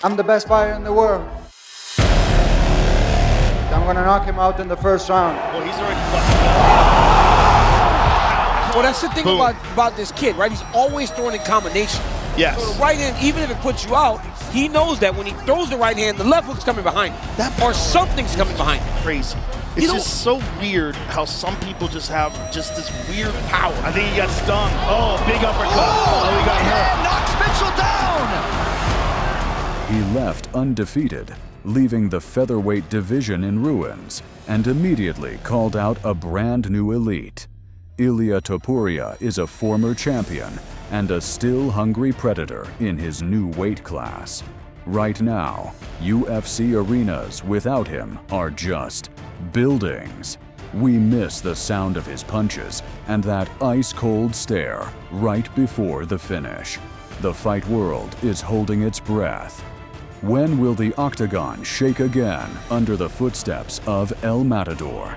I'm the best fighter in the world. I'm gonna knock him out in the first round. Well, he's already Well, that's the thing about this kid, right? He's always throwing in combination. Yes. So the right hand, even if it puts you out, he knows that when he throws the right hand, the left hook's coming behind him. Or something's coming behind him. Crazy. It's just so weird how some people just have just this weird power. I think he got stung. Oh, big uppercut. Oh, he got hurt. Knocks Mitchell down. He left undefeated, leaving the featherweight division in ruins, and immediately called out a brand new elite. Ilia Topuria is a former champion and a still hungry predator in his new weight class. Right now, UFC arenas without him are just buildings. We miss the sound of his punches and that ice-cold stare right before the finish. The fight world is holding its breath. When will the octagon shake again under the footsteps of El Matador?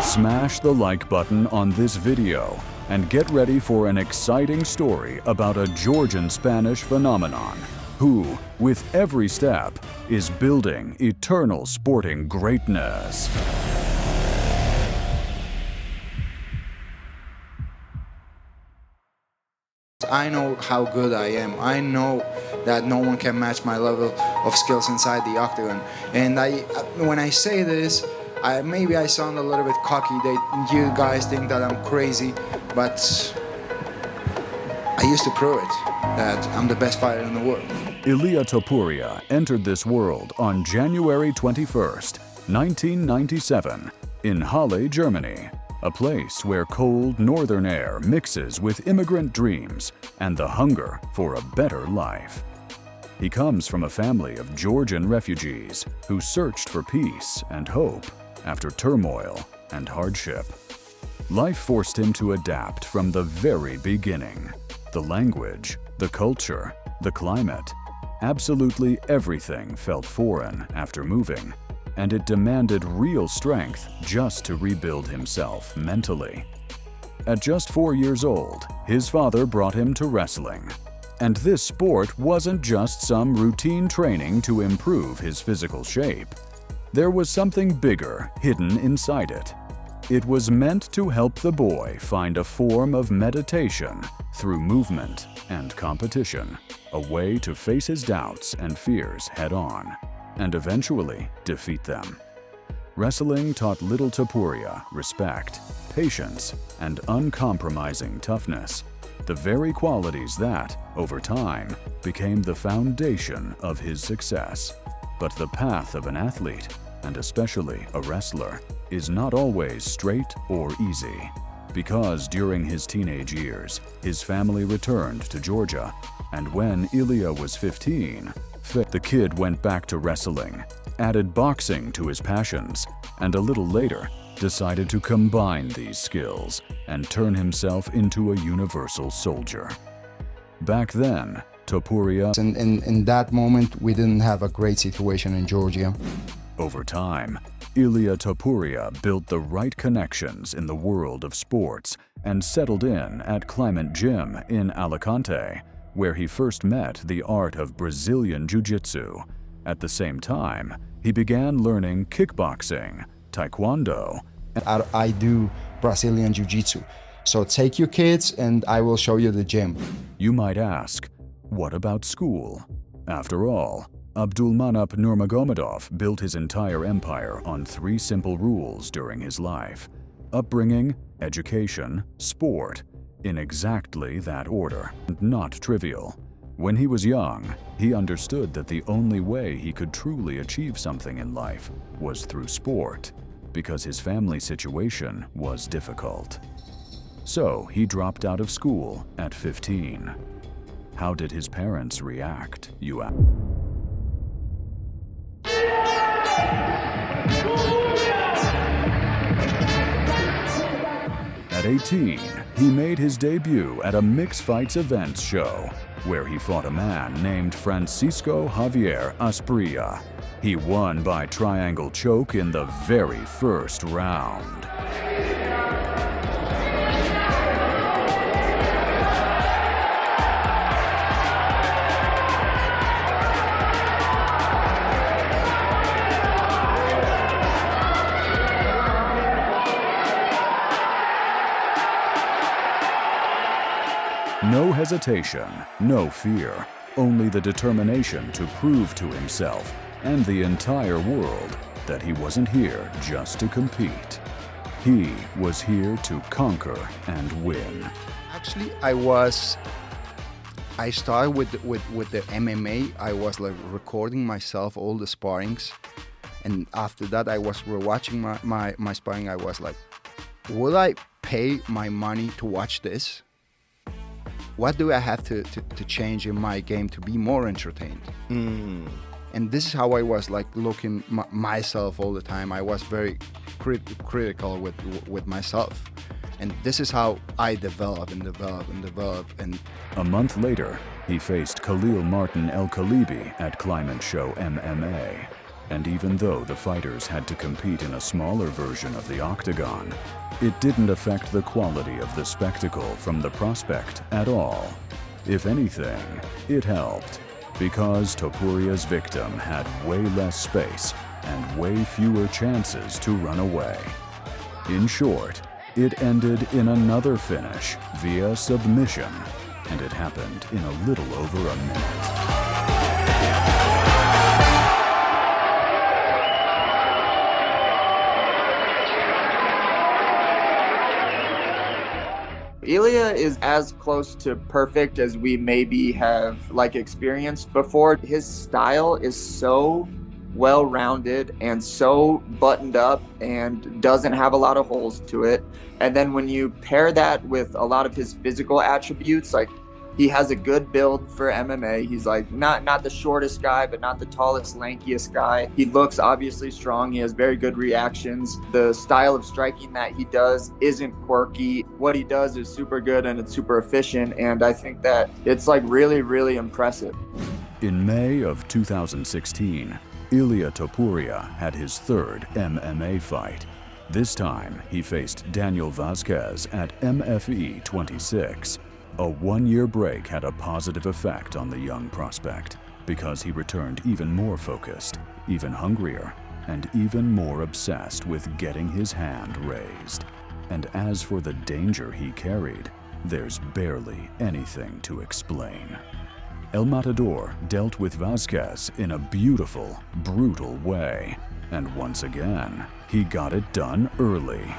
Smash the like button on this video and get ready for an exciting story about a Georgian Spanish phenomenon who, with every step, is building eternal sporting greatness. I know how good I am. I know that no one can match my level of skills inside the octagon. And when I say this, maybe I sound a little bit cocky. You guys think that I'm crazy, but I used to prove it, that I'm the best fighter in the world. Ilia Topuria entered this world on January 21st, 1997, in Halle, Germany, a place where cold northern air mixes with immigrant dreams and the hunger for a better life. He comes from a family of Georgian refugees who searched for peace and hope after turmoil and hardship. Life forced him to adapt from the very beginning. The language, the culture, the climate, absolutely everything felt foreign after moving, and it demanded real strength just to rebuild himself mentally. At just 4 years old, his father brought him to wrestling. And this sport wasn't just some routine training to improve his physical shape. There was something bigger hidden inside it. It was meant to help the boy find a form of meditation through movement and competition, a way to face his doubts and fears head-on, and eventually defeat them. Wrestling taught little Topuria respect, patience, and uncompromising toughness, the very qualities that, over time, became the foundation of his success. But the path of an athlete, and especially a wrestler, is not always straight or easy. Because during his teenage years, his family returned to Georgia, and when Ilia was 15, the kid went back to wrestling, added boxing to his passions, and a little later decided to combine these skills and turn himself into a universal soldier. Back then, Topuria... In that moment, we didn't have a great situation in Georgia. Over time, Ilia Topuria built the right connections in the world of sports and settled in at Climate Gym in Alicante, where he first met the art of Brazilian Jiu-Jitsu. At the same time, he began learning kickboxing, taekwondo. I do Brazilian Jiu-Jitsu. So take your kids and I will show you the gym. You might ask, what about school? After all, Abdulmanap Nurmagomedov built his entire empire on 3 simple rules during his life: upbringing, education, sport, in exactly that order. Not trivial. When he was young, he understood that the only way he could truly achieve something in life was through sport, because his family situation was difficult. So he dropped out of school at 15. How did his parents react, you ask? At 18, he made his debut at a mixed fights events show, where he fought a man named Francisco Javier Asprilla. He won by triangle choke in the very first round. No hesitation, no fear, only the determination to prove to himself and the entire world that he wasn't here just to compete. He was here to conquer and win. Actually, I started with the MMA. I was like recording myself, all the sparrings. And after that, I was rewatching my sparring. I was like, will I pay my money to watch this? What do I have to change in my game to be more entertained? And this is how I was like looking myself all the time. I was very critical with myself. And this is how I develop. And a month later, he faced Khalil Martin El Khalibi at Climate Show MMA. And even though the fighters had to compete in a smaller version of the octagon, it didn't affect the quality of the spectacle from the prospect at all. If anything, it helped, because Topuria's victim had way less space and way fewer chances to run away. In short, it ended in another finish via submission, and it happened in a little over a minute. Ilia is as close to perfect as we maybe have experienced before. His style is so well-rounded and so buttoned up and doesn't have a lot of holes to it. And then when you pair that with a lot of his physical attributes, like he has a good build for MMA. He's like not the shortest guy, but not the tallest, lankiest guy. He looks obviously strong. He has very good reactions. The style of striking that he does isn't quirky. What he does is super good and it's super efficient. And I think that it's like really, really impressive. In May of 2016, Ilia Topuria had his third MMA fight. This time, he faced Daniel Vazquez at MFE 26. A one-year break had a positive effect on the young prospect because he returned even more focused, even hungrier, and even more obsessed with getting his hand raised. And as for the danger he carried, there's barely anything to explain. El Matador dealt with Vazquez in a beautiful, brutal way. And once again, he got it done early.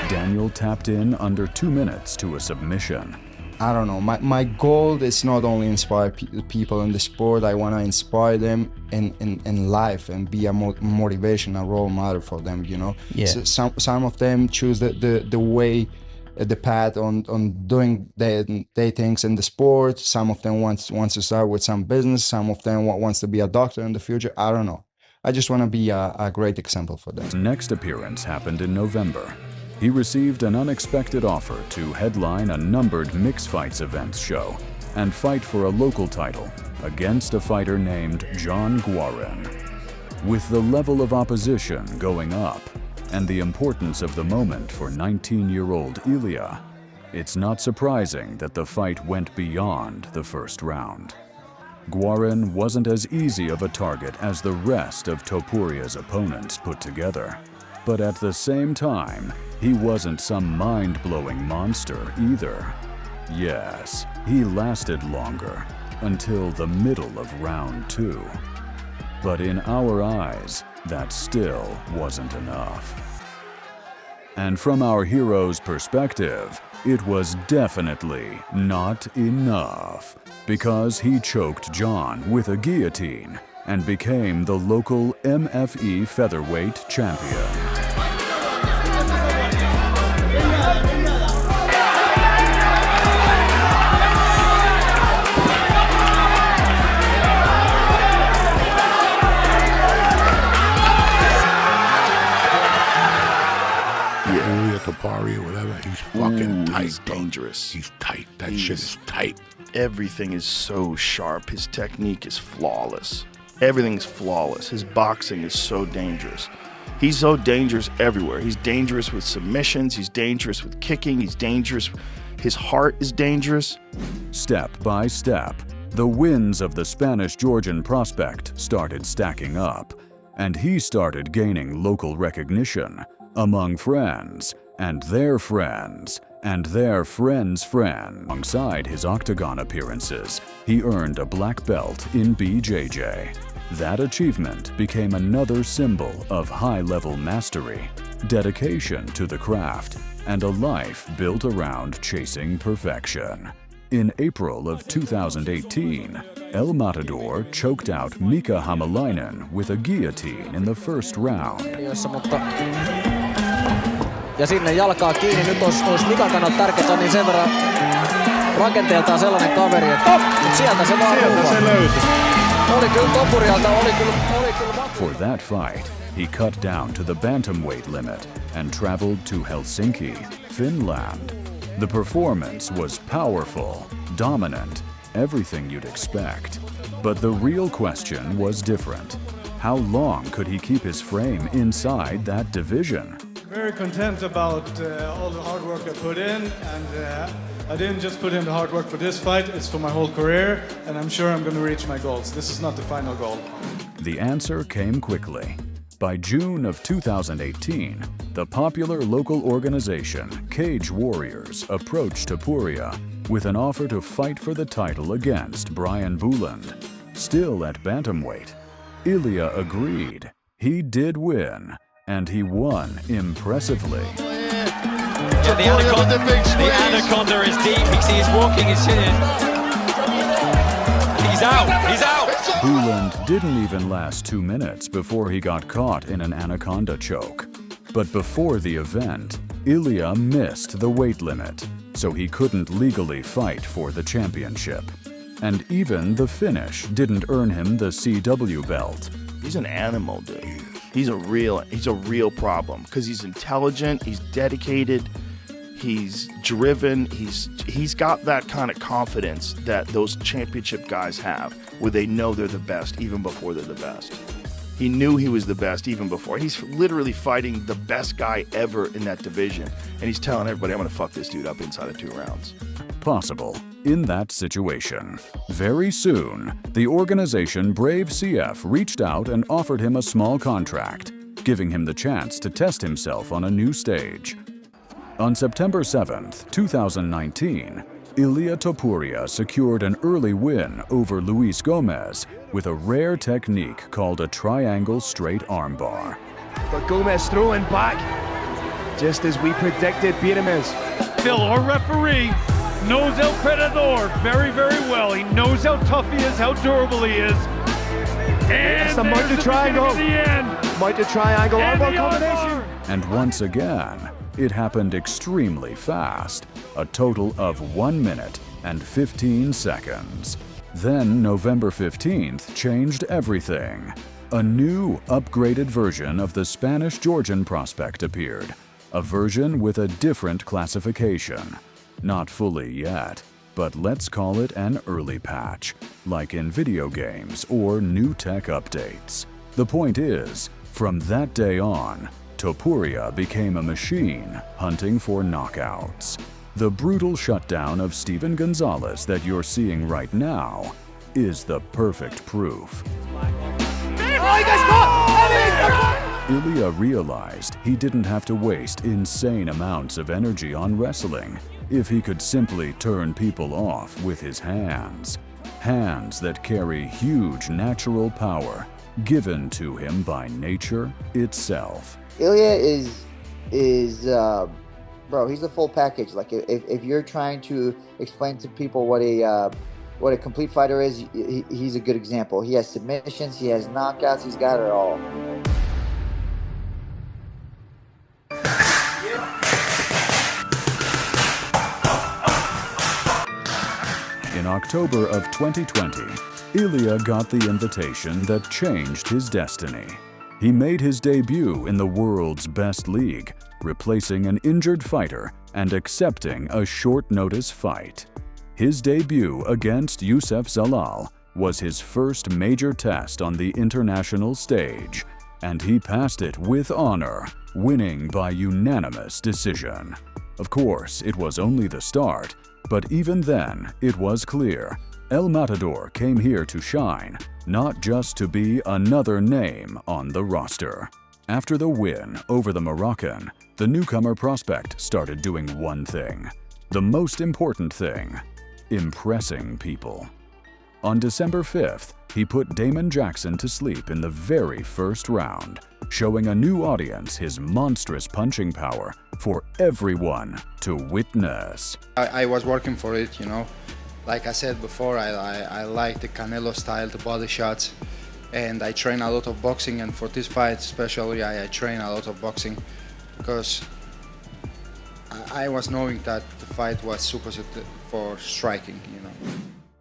Daniel tapped in under 2 minutes to a submission. I don't know, my goal is not only inspire people in the sport, I want to inspire them in life and be a motivation, a role model for them, you know. Yeah. So some of them choose the way, the path on doing their things in the sport. Some of them wants to start with some business. Some of them wants to be a doctor in the future. I don't know. I just want to be a great example for them. His next appearance happened in November. He received an unexpected offer to headline a numbered mixed fights events show and fight for a local title against a fighter named John Guarin. With the level of opposition going up and the importance of the moment for 19-year-old Ilia, it's not surprising that the fight went beyond the first round. Guarin wasn't as easy of a target as the rest of Topuria's opponents put together. But at the same time, he wasn't some mind-blowing monster either. Yes, he lasted longer, until the middle of round 2. But in our eyes, that still wasn't enough. And from our hero's perspective, it was definitely not enough, because he choked John with a guillotine and became the local MFE featherweight champion. Ilia Topuria, whatever, he's fucking tight. He's dangerous. He's tight. That shit is tight. Everything is so sharp. His technique is flawless. Everything's flawless. His boxing is so dangerous. He's so dangerous everywhere. He's dangerous with submissions. He's dangerous with kicking. He's dangerous. His heart is dangerous. Step by step, the wins of the Spanish-Georgian prospect started stacking up, and he started gaining local recognition among friends and their friends and their friends' friends. Alongside his octagon appearances, he earned a black belt in BJJ. That achievement became another symbol of high-level mastery, dedication to the craft, and a life built around chasing perfection. In April of 2018, El Matador choked out Mika Hämäläinen with a guillotine in the first round. Ja sinne jalkaa kiinni. Nyt olisi Mikan kannalta tärkeää, niin sen verran rakenteeltaan sellainen kaveri, että sieltä se vaan löytyi. Oli kyllä Topurialta, oli kyllä. For that fight, he cut down to the bantamweight limit and traveled to Helsinki, Finland. The performance was powerful, dominant, everything you'd expect. But the real question was different. How long could he keep his frame inside that division? Very content about all the hard work I put in, and I didn't just put in the hard work for this fight, it's for my whole career, and I'm sure I'm going to reach my goals. This is not the final goal. The answer came quickly. By June of 2018, the popular local organization Cage Warriors approached Topuria with an offer to fight for the title against Brian Bouland. Still at bantamweight, Ilia agreed. He did win, and he won impressively. Yeah, the anaconda is deep. He's walking his chin in. He's out. Bouland didn't even last 2 minutes before he got caught in an anaconda choke. But before the event, Ilia missed the weight limit, so he couldn't legally fight for the championship. And even the finish didn't earn him the CW belt. He's an animal, dude. He's a real problem because he's intelligent, he's dedicated, he's driven, he's got that kind of confidence that those championship guys have, where they know they're the best even before they're the best. He knew he was the best even before. He's literally fighting the best guy ever in that division, and he's telling everybody, I'm gonna fuck this dude up inside of 2 rounds. Possible in that situation. Very soon, the organization Brave CF reached out and offered him a small contract, giving him the chance to test himself on a new stage. On September 7th, 2019, Ilia Topuria secured an early win over Luis Gomez with a rare technique called a triangle straight armbar. But Gomez throwing back, just as we predicted Pyramus. Phil, our referee, knows El Matador very, very well. He knows how tough he is, how durable he is. And it's the mounted triangle. Mounted triangle armbar combination. And once again, it happened extremely fast, a total of 1 minute and 15 seconds. Then November 15th changed everything. A new, upgraded version of the Spanish-Georgian prospect appeared, a version with a different classification. Not fully yet, but let's call it an early patch, like in video games or new tech updates. The point is, from that day on, Topuria became a machine hunting for knockouts. The brutal shutdown of Steven Gonzalez that you're seeing right now is the perfect proof. Ilia realized he didn't have to waste insane amounts of energy on wrestling if he could simply turn people off with his hands. Hands that carry huge natural power given to him by nature itself. Ilia bro, he's a full package. Like if you're trying to explain to people what a complete fighter is, he's a good example. He has submissions, he has knockouts, he's got it all. In October of 2020, Ilia got the invitation that changed his destiny. He made his debut in the world's best league, replacing an injured fighter and accepting a short-notice fight. His debut against Youssef Zalal was his first major test on the international stage, and he passed it with honor, winning by unanimous decision. Of course, it was only the start, but even then, it was clear El Matador came here to shine, not just to be another name on the roster. After the win over the Moroccan, the newcomer prospect started doing one thing, the most important thing: impressing people. On December 5th, he put Damon Jackson to sleep in the very first round, showing a new audience his monstrous punching power for everyone to witness. I was working for it, you know. Like I said before, I like the Canelo style, the body shots, and I train a lot of boxing, and for this fight especially I train a lot of boxing because I was knowing that the fight was supposed for striking, you know.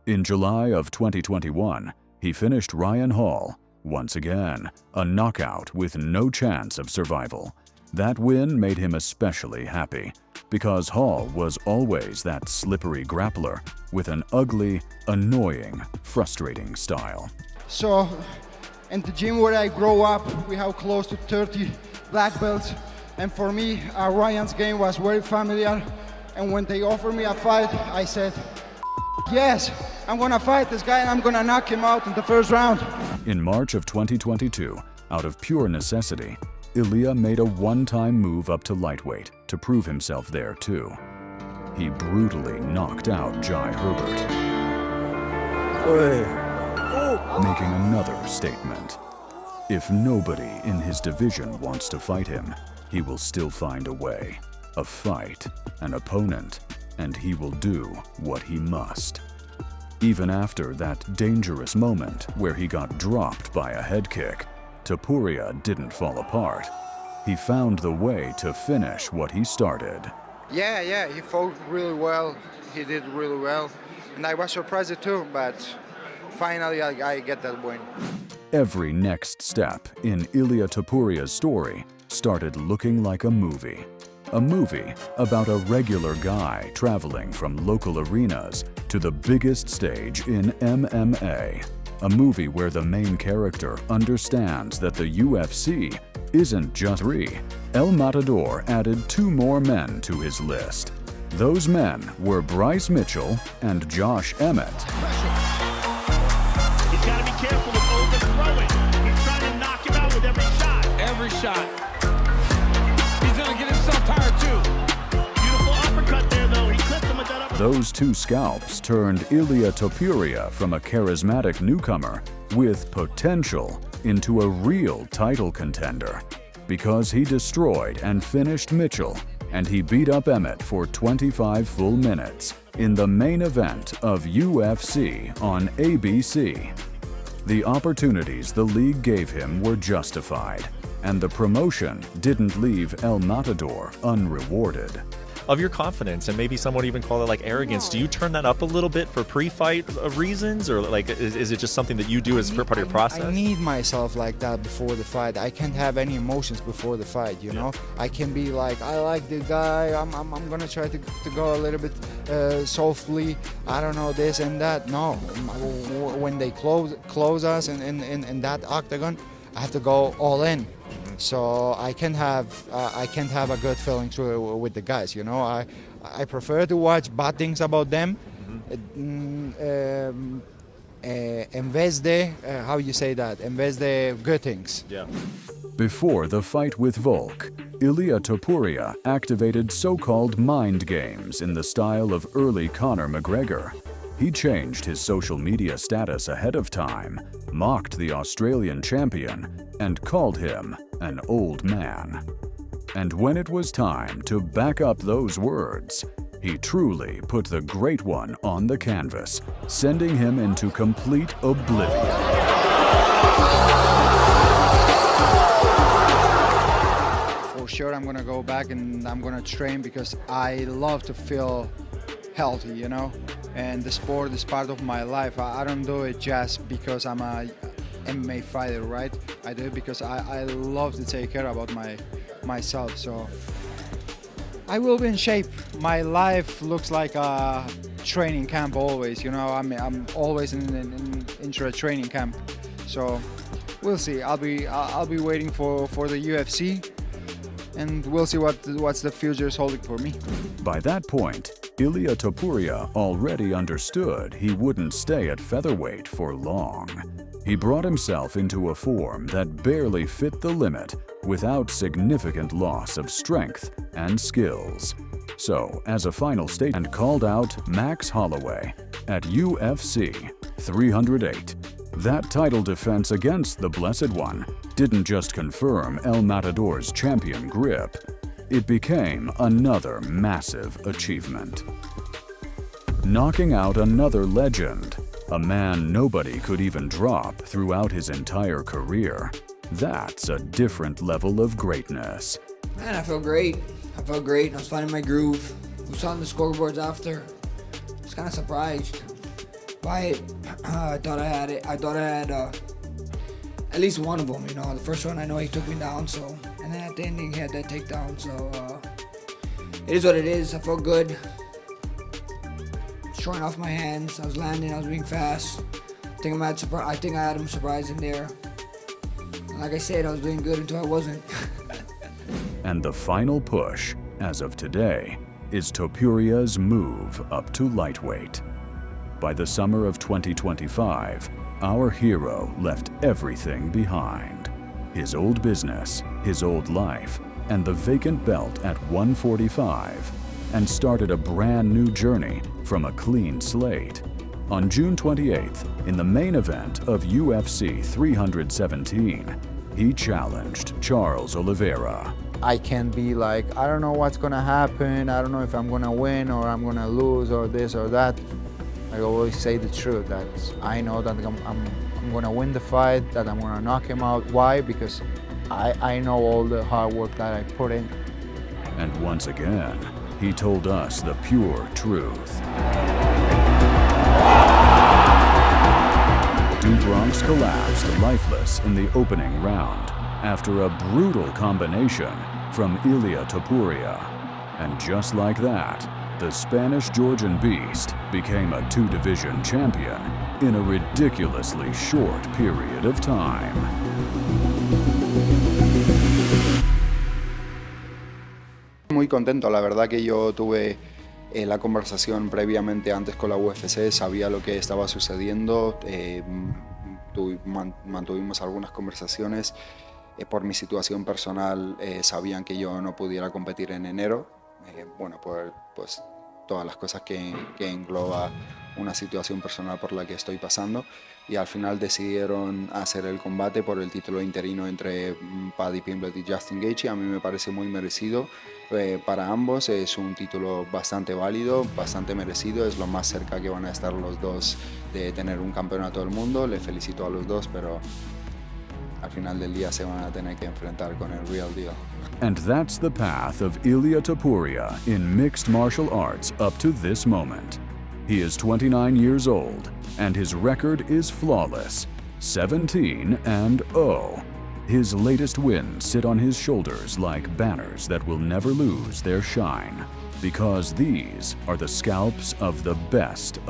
In July of 2021, he finished Ryan Hall, once again, a knockout with no chance of survival. That win made him especially happy, because Hall was always that slippery grappler with an ugly, annoying, frustrating style. So, in the gym where I grew up, we have close to 30 black belts, and for me, Ryan's game was very familiar, and when they offered me a fight, I said, yes, I'm gonna fight this guy and I'm gonna knock him out in the first round. In March of 2022, out of pure necessity, Ilia made a one-time move up to lightweight to prove himself there too. He brutally knocked out Jai Herbert, making another statement. If nobody in his division wants to fight him, he will still find a way, a fight, an opponent, and he will do what he must. Even after that dangerous moment where he got dropped by a head kick, Topuria didn't fall apart. He found the way to finish what he started. Yeah, he fought really well. He did really well. And I was surprised too, but finally I get that win. Every next step in Ilia Topuria's story started looking like a movie. A movie about a regular guy traveling from local arenas to the biggest stage in MMA. A movie where the main character understands that the UFC isn't just three. El Matador added 2 more men to his list. Those men were Bryce Mitchell and Josh Emmett. He's got to be careful with overthrowing. He's trying to knock him out with every shot. Every shot. He's going to get himself tired too. Beautiful uppercut there, though. He clipped him with that uppercut. Those 2 scalps turned Ilia Topuria from a charismatic newcomer with potential into a real title contender, because he destroyed and finished Mitchell, and he beat up Emmett for 25 full minutes in the main event of UFC on ABC. The opportunities the league gave him were justified, and the promotion didn't leave El Matador unrewarded. Of your confidence, and maybe someone even call it like arrogance, do you turn that up a little bit for pre-fight reasons, or like is it just something that you do as part of your process? I need myself like that before the fight. I can't have any emotions before the fight, you know? I can be like, I like the guy, I'm gonna try to go a little bit softly, I don't know, this and that. No, when they close us in that octagon, I have to go all in. So I can't have a good feeling through with the guys, you know. I prefer to watch bad things about them. En vez de, how you say that? En vez de good things. Yeah. Before the fight with Volk, Ilia Topuria activated so-called mind games in the style of early Conor McGregor. He changed his social media status ahead of time, mocked the Australian champion, and called him an old man. And when it was time to back up those words, he truly put the Great One on the canvas, sending him into complete oblivion. For sure I'm gonna go back and I'm gonna train because I love to feel healthy, you know, and the sport is part of my life. I don't do it just because I'm a MMA fighter, right? I do it because I love to take care about myself. So I will be in shape. My life looks like a training camp always. You know, I'm always into a training camp. So we'll see. I'll be waiting for the UFC, and we'll see what's the future is holding for me. By that point, Ilia Topuria already understood he wouldn't stay at featherweight for long. He brought himself into a form that barely fit the limit without significant loss of strength and skills. So, as a final statement, called out Max Holloway at UFC 308. That title defense against the Blessed One didn't just confirm El Matador's champion grip, it became another massive achievement. Knocking out another legend, a man nobody could even drop throughout his entire career. That's a different level of greatness. Man, I felt great. I was finding my groove. We saw on the scoreboards after. I was kind of surprised by it. I thought I had it. I thought I had at least one of them. You know, the first one I know he took me down. So, and then at the ending he had that takedown. So it is what it is. I felt good. Showing off my hands. I was landing. I was being fast. I think I had him surprised in there. And like I said, I was doing good until I wasn't. And the final push, as of today, is Topuria's move up to lightweight. By the summer of 2025, our hero left everything behind. His old business, his old life, and the vacant belt at 145, and started a brand new journey from a clean slate. On June 28th, in the main event of UFC 317, he challenged Charles Oliveira. I can't be like, I don't know what's gonna happen, I don't know if I'm gonna win or I'm gonna lose or this or that. I always say the truth, that I know that I'm gonna win the fight, that I'm gonna knock him out. Why? Because I know all the hard work that I put in. And once again, he told us the pure truth. DuBronx collapsed lifeless in the opening round after a brutal combination from Ilia Topuria. And just like that, the Spanish-Georgian beast became a two-division champion in a ridiculously short period of time. Muy contento, la verdad que yo tuve la conversación previamente antes con la UFC, sabía lo que estaba sucediendo, mantuvimos algunas conversaciones. Por mi situación personal sabían que yo no pudiera competir en enero, bueno, por pues, todas las cosas que engloba una situación personal por la que estoy pasando, y al final decidieron hacer el combate por el título interino entre Paddy Pimblett y Justin Gaethje. A mí me parece muy merecido para ambos, es un título bastante válido, bastante merecido, es lo más cerca que van a estar los dos de tener un campeonato del mundo. Les felicito a los dos, pero al final del día se van a tener que enfrentar con el real deal. And that's the path of Ilia Topuria in mixed martial arts up to this moment. He is 29 years old, and his record is flawless, 17-0. His latest wins sit on his shoulders like banners that will never lose their shine, because these are the scalps of the best,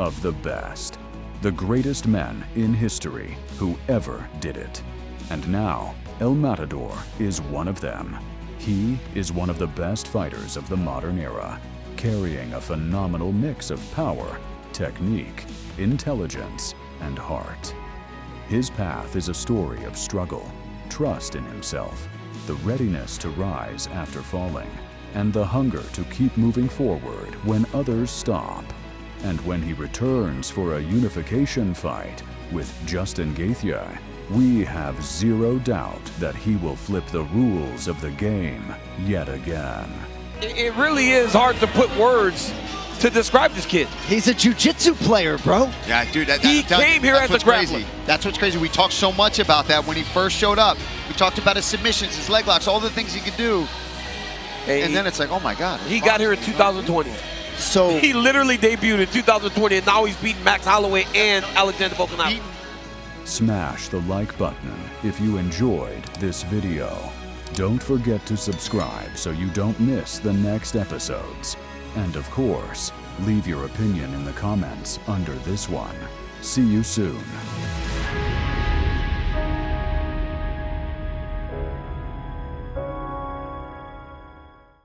the greatest men in history who ever did it. And now, El Matador is one of them. He is one of the best fighters of the modern era, carrying a phenomenal mix of power, technique, intelligence, and heart. His path is a story of struggle, trust in himself, the readiness to rise after falling, and the hunger to keep moving forward when others stop. And when he returns for a unification fight with Justin Gaethje, we have zero doubt that he will flip the rules of the game yet again. It really is hard to put words to describe this kid. He's a jiu-jitsu player, bro. Yeah, dude. He came here as a grappler. That's what's crazy. We talked so much about that when he first showed up. We talked about his submissions, his leg locks, all the things he could do. And then it's like, oh my God. He got here in 2020. So he literally debuted in 2020, and now he's beating Max Holloway and Alexander Volkanovski. Smash the like button if you enjoyed this video. Don't forget to subscribe so you don't miss the next episodes. And of course, leave your opinion in the comments under this one. See you soon.